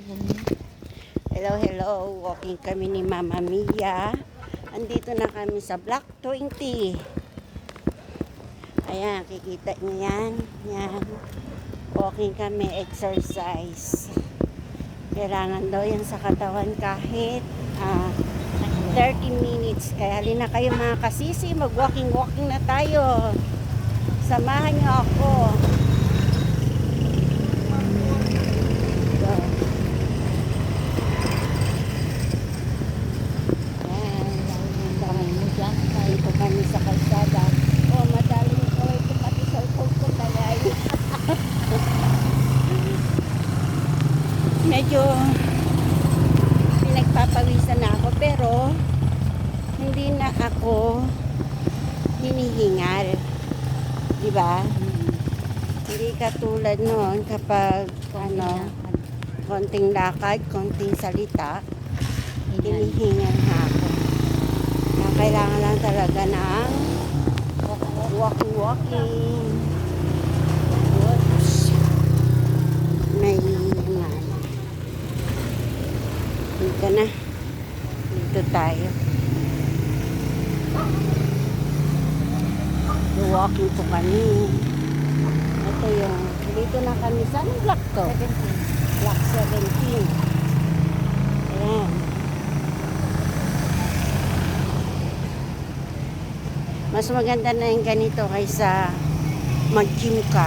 Hello, hello. Walking kami ni Mama Mia. Andito na kami sa Block 20. Ayan, kikita niyo yan. Yan. Walking kami, exercise. Kailangan daw yan sa katawan kahit 30 minutes. Kaya halina kayo mga kasisi, mag-walking na tayo. Samahan niyo ako. Dito kami sa kalsada. Oh, madaling ko ito pati sa ukol ko talay. Medyo pinagpapawisan na ako pero hindi na ako hinihingal. Diba? Hindi katulad noon kapag konting lakad, konting salita, hinihingal na ako. Kailangan lang talaga ng walking. Oops. May dito na. Dito tayo. Walking po kami. Ito yung, dito na kami. Saan ang block to? 17. Block 17. Ayan. Mas maganda na yung ganito kaysa mag-gym ka.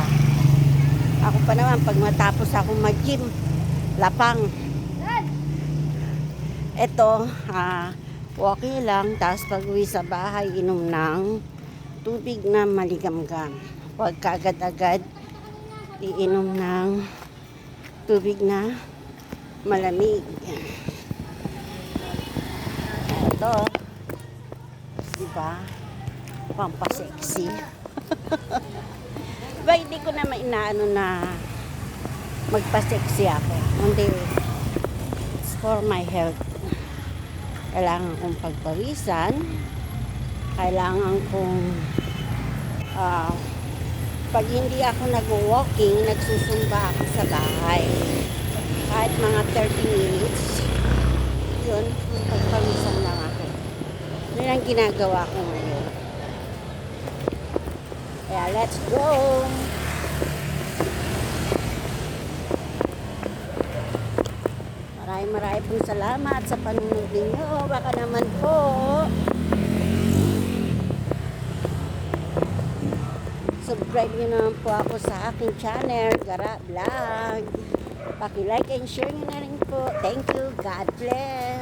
Ako pa naman, pag matapos ako mag-gym, lapang. Ito, walking lang, tapos pag uwi sa bahay, inom ng tubig na maligamgam. Huwag kaagad-agad, iinom ng tubig na malamig. Ito, diba? Pampasexy. Diba, hindi ko na inaano na magpa-sexy ako. Hindi. It's for my health. Kailangan kong pagpawisan. Kailangan kong pag hindi ako nag-walking, nagsusumba ako sa bahay. Kahit mga 30 minutes, yun, pagpawisan lang ako. Yun ang ginagawa ko ngayon. Kaya let's go! Maraming pong salamat sa panunod ninyo. Baka naman po subscribe nyo naman po ako sa aking channel, Gara Vlog. Paki-like and share nyo na rin po. Thank you. God bless.